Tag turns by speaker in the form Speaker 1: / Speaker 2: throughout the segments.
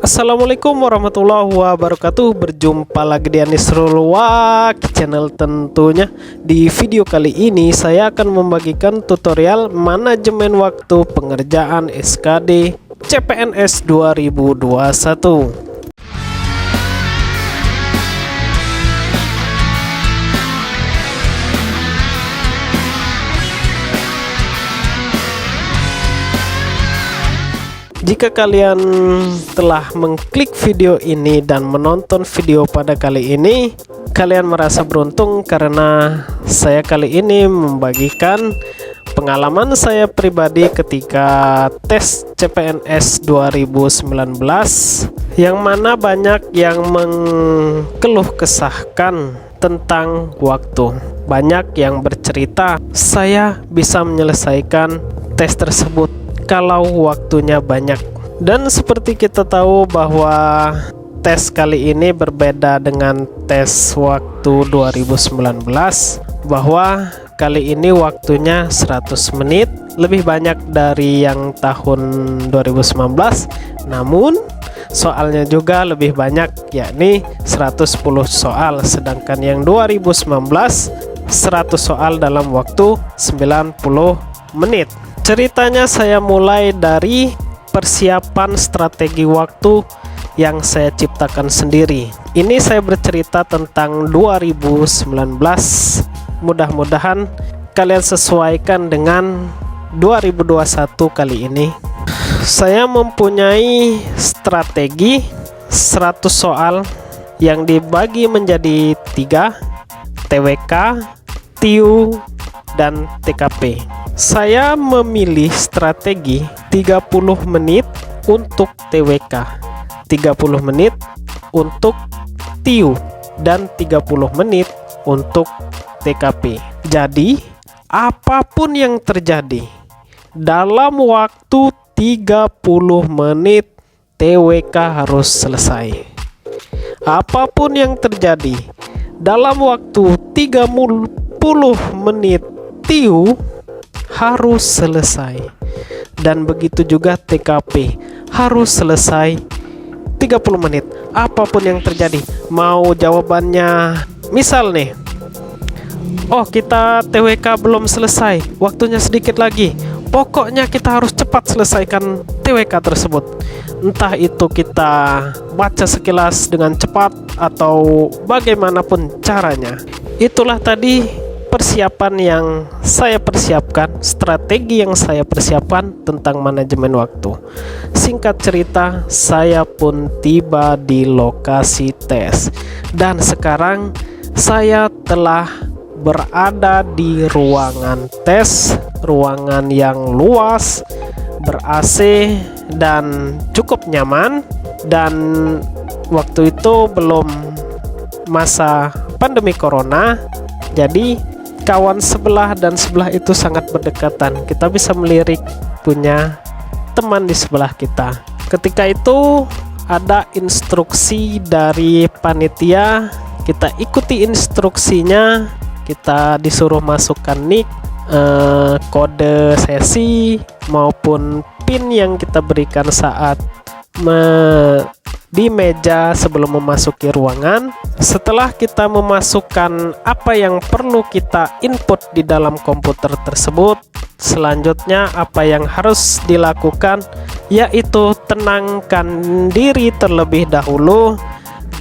Speaker 1: Assalamualaikum warahmatullahi wabarakatuh. Berjumpa lagi di Anisrul Wak channel tentunya. Di video kali ini saya akan membagikan tutorial manajemen waktu pengerjaan SKD CPNS 2021. Jika kalian telah mengklik video ini dan menonton video pada kali ini, kalian merasa beruntung karena saya kali ini membagikan pengalaman saya pribadi ketika tes CPNS 2019, yang mana banyak yang mengeluh kesahkan tentang waktu. Banyak yang bercerita saya bisa menyelesaikan tes tersebut kalau waktunya banyak. Dan seperti kita tahu bahwa tes kali ini berbeda dengan tes waktu 2019, bahwa kali ini waktunya 100 menit, lebih banyak dari yang tahun 2019. Namun soalnya juga lebih banyak, yakni 110 soal, sedangkan yang 2019 100 soal dalam waktu 90 menit. Ceritanya saya mulai dari persiapan strategi waktu yang saya ciptakan sendiri. Ini saya bercerita tentang 2019. Mudah-mudahan kalian sesuaikan dengan 2021 kali ini. Saya mempunyai strategi 100 soal yang dibagi menjadi 3: TWK, TIU, dan TKP. Saya memilih strategi 30 menit untuk TWK, 30 menit untuk TIU, dan 30 menit untuk TKP. Jadi, apapun yang terjadi, dalam waktu 30 menit TWK harus selesai. Apapun yang terjadi, dalam waktu 30 menit TIU harus selesai, dan begitu juga TKP harus selesai 30 menit. Apapun yang terjadi, mau jawabannya misal nih, oh kita TWK belum selesai, waktunya sedikit lagi, pokoknya kita harus cepat selesaikan TWK tersebut. Entah itu kita baca sekilas dengan cepat atau bagaimanapun caranya. Itulah tadi persiapan yang saya persiapkan, strategi yang saya persiapkan tentang manajemen waktu. Singkat cerita, saya pun tiba di lokasi tes, dan sekarang saya telah berada di ruangan tes, ruangan yang luas, ber-AC dan cukup nyaman. Dan waktu itu belum masa pandemi corona, jadi kawan sebelah dan sebelah itu sangat berdekatan. Kita bisa melirik punya teman di sebelah kita. Ketika itu ada instruksi dari panitia, kita ikuti instruksinya. Kita disuruh masukkan nick, kode sesi maupun PIN yang kita berikan saat di meja sebelum memasuki ruangan. Setelah kita memasukkan apa yang perlu kita input di dalam komputer tersebut, selanjutnya apa yang harus dilakukan yaitu tenangkan diri terlebih dahulu.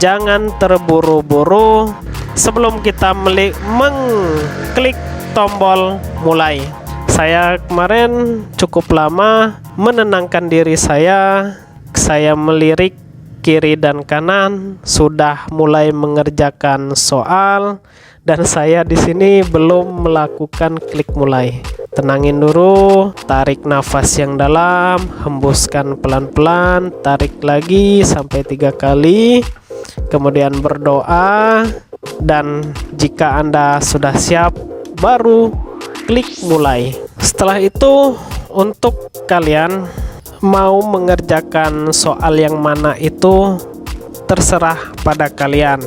Speaker 1: Jangan terburu-buru sebelum kita mengklik tombol mulai. Saya kemarin cukup lama menenangkan diri saya melirik kiri dan kanan, sudah mulai mengerjakan soal, dan saya di sini belum melakukan klik mulai. Tenangin dulu, tarik nafas yang dalam, hembuskan pelan-pelan, tarik lagi sampai 3 kali, kemudian berdoa, dan jika Anda sudah siap, baru klik mulai. Setelah itu, untuk kalian mau mengerjakan soal yang mana itu terserah pada kalian.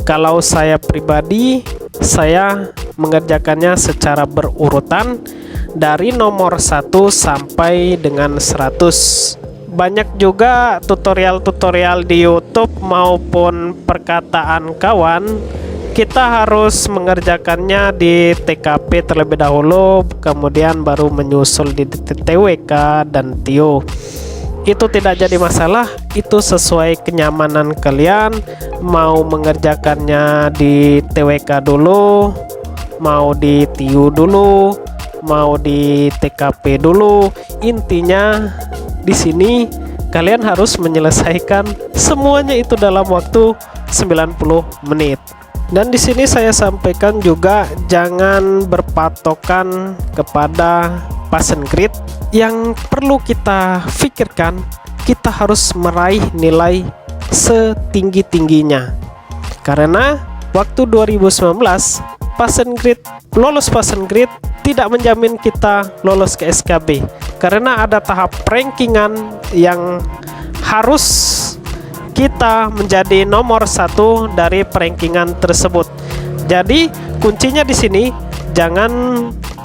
Speaker 1: Kalau saya pribadi, saya mengerjakannya secara berurutan dari nomor 1 sampai dengan 100. banyak juga tutorial-tutorial di YouTube maupun perkataan kawan. Kita harus mengerjakannya di TKP terlebih dahulu, kemudian baru menyusul di TWK dan TIO. Itu tidak jadi masalah, itu sesuai kenyamanan kalian. Mau mengerjakannya di TWK dulu, mau di TIO dulu, mau di TKP dulu. Intinya di sini kalian harus menyelesaikan semuanya itu dalam waktu 90 menit. Dan di sini saya sampaikan juga jangan berpatokan kepada passing grade. Yang perlu kita pikirkan, kita harus meraih nilai setinggi-tingginya. Karena waktu 2019 lolos passing grade tidak menjamin kita lolos ke SKB. Karena ada tahap rankingan yang harus kita menjadi nomor 1 dari rankingan tersebut. Jadi kuncinya di sini jangan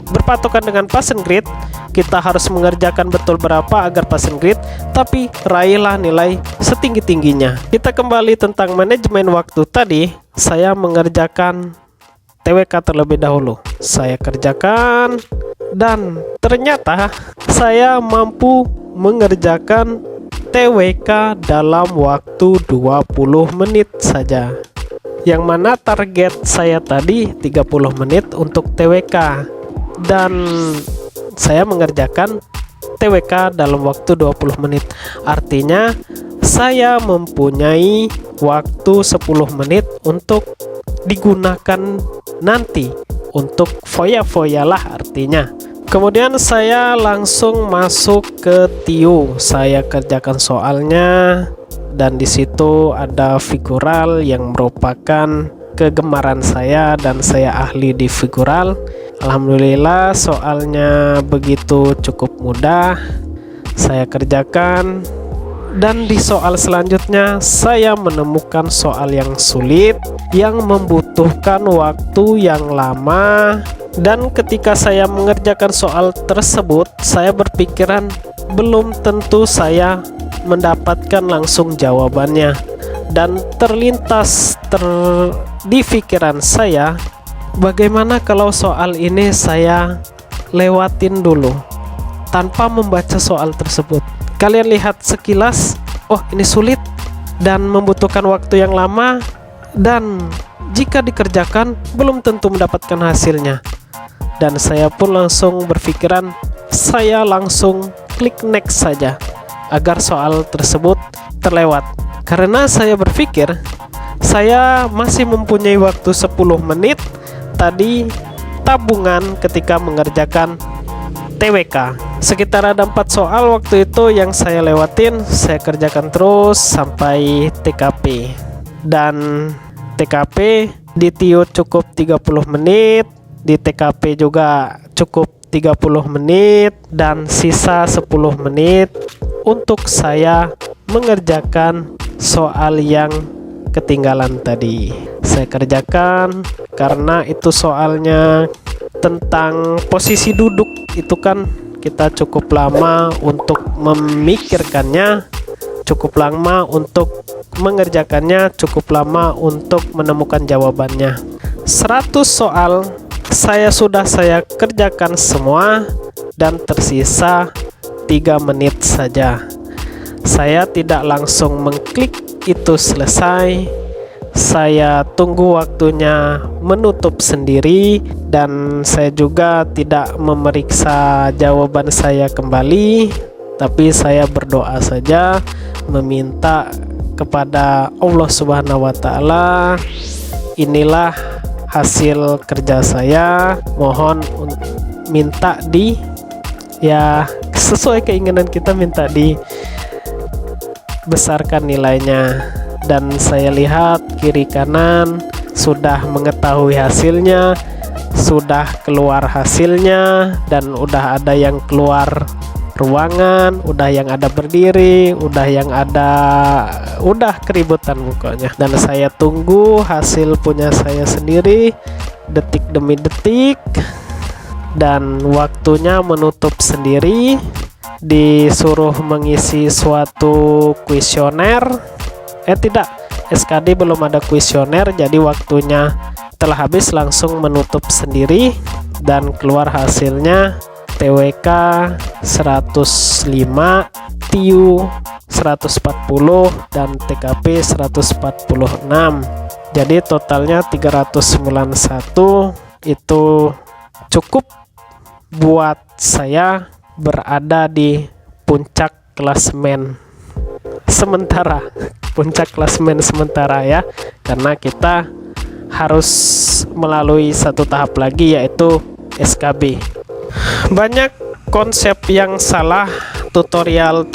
Speaker 1: berpatokan dengan passing grade. Kita harus mengerjakan betul berapa agar passing grade, tapi raihlah nilai setinggi-tingginya. Kita kembali tentang manajemen waktu tadi. Saya mengerjakan TWK terlebih dahulu. Saya kerjakan dan ternyata saya mampu mengerjakan TWK dalam waktu 20 menit saja. Yang mana target saya tadi 30 menit untuk TWK. Dan saya mengerjakan TWK dalam waktu 20 menit. Artinya saya mempunyai waktu 10 menit untuk digunakan nanti untuk foya-foya lah artinya. Kemudian saya langsung masuk ke TIO. Saya kerjakan soalnya dan di situ ada figural yang merupakan kegemaran saya dan saya ahli di figural. Alhamdulillah soalnya begitu cukup mudah. Saya kerjakan dan di soal selanjutnya saya menemukan soal yang sulit yang membutuhkan waktu yang lama. Dan ketika saya mengerjakan soal tersebut, saya berpikiran belum tentu saya mendapatkan langsung jawabannya. Dan terlintas di pikiran saya, bagaimana kalau soal ini saya lewatin dulu tanpa membaca soal tersebut. Kalian lihat sekilas, oh ini sulit dan membutuhkan waktu yang lama, dan jika dikerjakan belum tentu mendapatkan hasilnya. Dan saya pun langsung berpikiran, saya langsung klik next saja agar soal tersebut terlewat. Karena saya berpikir saya masih mempunyai waktu 10 menit tadi tabungan ketika mengerjakan TWK. Sekitar ada 4 soal waktu itu yang saya lewatin. Saya kerjakan terus sampai TKP. Dan TKP di TIO cukup 30 menit, di TKP juga cukup 30 menit, dan sisa 10 menit untuk saya mengerjakan soal yang ketinggalan tadi. Saya kerjakan karena itu soalnya tentang posisi duduk. Itu kan kita cukup lama untuk memikirkannya, cukup lama untuk mengerjakannya, cukup lama untuk menemukan jawabannya. 100 soal saya kerjakan semua dan tersisa 3 menit saja. Saya tidak langsung mengklik itu selesai. Saya tunggu waktunya menutup sendiri dan saya juga tidak memeriksa jawaban saya kembali, tapi saya berdoa saja meminta kepada Allah Subhanahu wa taala. Inilah hasil kerja saya, mohon minta di ya sesuai keinginan kita, minta dibesarkan nilainya. Dan saya lihat kiri kanan sudah mengetahui hasilnya, sudah keluar hasilnya, dan udah ada yang keluar ruangan, udah yang ada berdiri, udah keributan pokoknya. Dan saya tunggu hasil punya saya sendiri detik demi detik, dan waktunya menutup sendiri. disuruh mengisi suatu kuesioner. Tidak, SKD belum ada kuesioner, jadi waktunya telah habis, langsung menutup sendiri dan keluar hasilnya TWK 105, TIU 140 dan TKP 146. Jadi totalnya 391. Itu cukup buat saya berada di puncak klasemen sementara. Puncak klasemen sementara ya, karena kita harus melalui satu tahap lagi, yaitu SKB. Banyak konsep yang salah, tutorial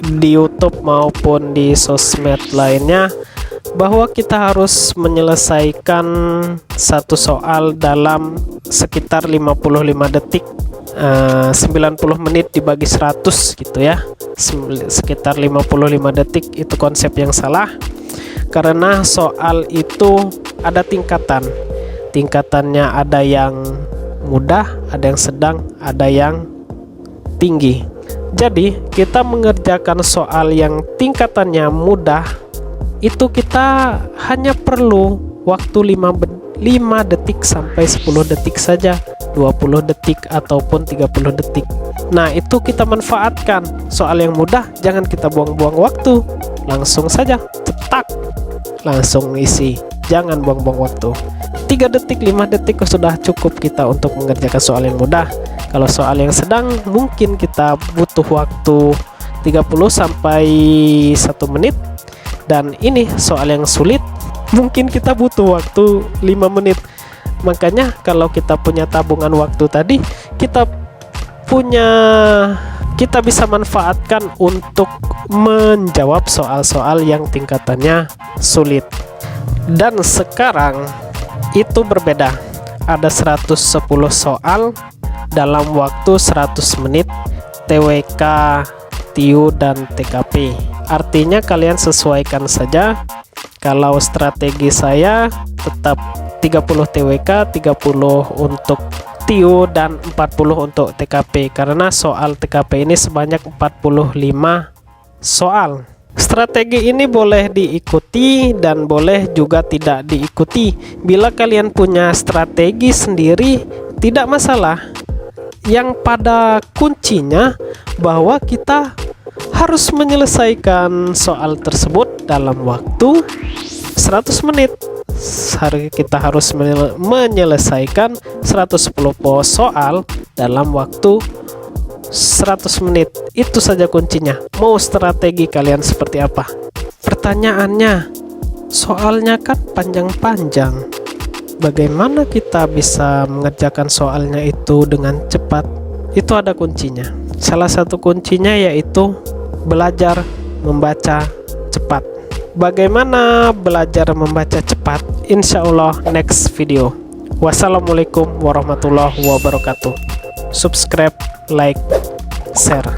Speaker 1: di YouTube maupun di sosmed lainnya, bahwa kita harus menyelesaikan satu soal dalam sekitar 55 detik, 90 menit dibagi 100 gitu ya, sekitar 55 detik. Itu konsep yang salah, karena soal itu ada tingkatannya, ada yang mudah, ada yang sedang, ada yang tinggi. Jadi kita mengerjakan soal yang tingkatannya mudah itu kita hanya perlu waktu 5 detik sampai 10 detik saja, 20 detik ataupun 30 detik. Nah, itu kita manfaatkan. Soal yang mudah jangan kita buang-buang waktu, langsung saja cetak, langsung isi, jangan buang-buang waktu. 3 detik, 5 detik sudah cukup kita untuk mengerjakan soal yang mudah. Kalau soal yang sedang mungkin kita butuh waktu 30 sampai 1 menit. Dan ini soal yang sulit, mungkin kita butuh waktu 5 menit. Makanya kalau kita punya tabungan waktu tadi, kita bisa manfaatkan untuk menjawab soal-soal yang tingkatannya sulit. Dan sekarang itu berbeda. Ada 110 soal dalam waktu 100 menit, TWK, TIU, dan TKP. Artinya kalian sesuaikan saja. Kalau strategi saya tetap 30 TWK, 30 untuk TIU, dan 40 untuk TKP, karena soal TKP ini sebanyak 45 soal. Strategi ini boleh diikuti dan boleh juga tidak diikuti. Bila kalian punya strategi sendiri, tidak masalah. Yang pada kuncinya bahwa kita harus menyelesaikan soal tersebut dalam waktu 100 menit. Kita harus menyelesaikan 110 soal dalam waktu 100 menit. Itu saja kuncinya. Mau strategi kalian seperti apa? Pertanyaannya, soalnya kan panjang-panjang. Bagaimana kita bisa mengerjakan soalnya itu dengan cepat? Itu ada kuncinya. Salah satu kuncinya yaitu belajar membaca cepat. Bagaimana belajar membaca cepat? Insya Allah next video. Wassalamualaikum warahmatullahi wabarakatuh. Subscribe, like, share.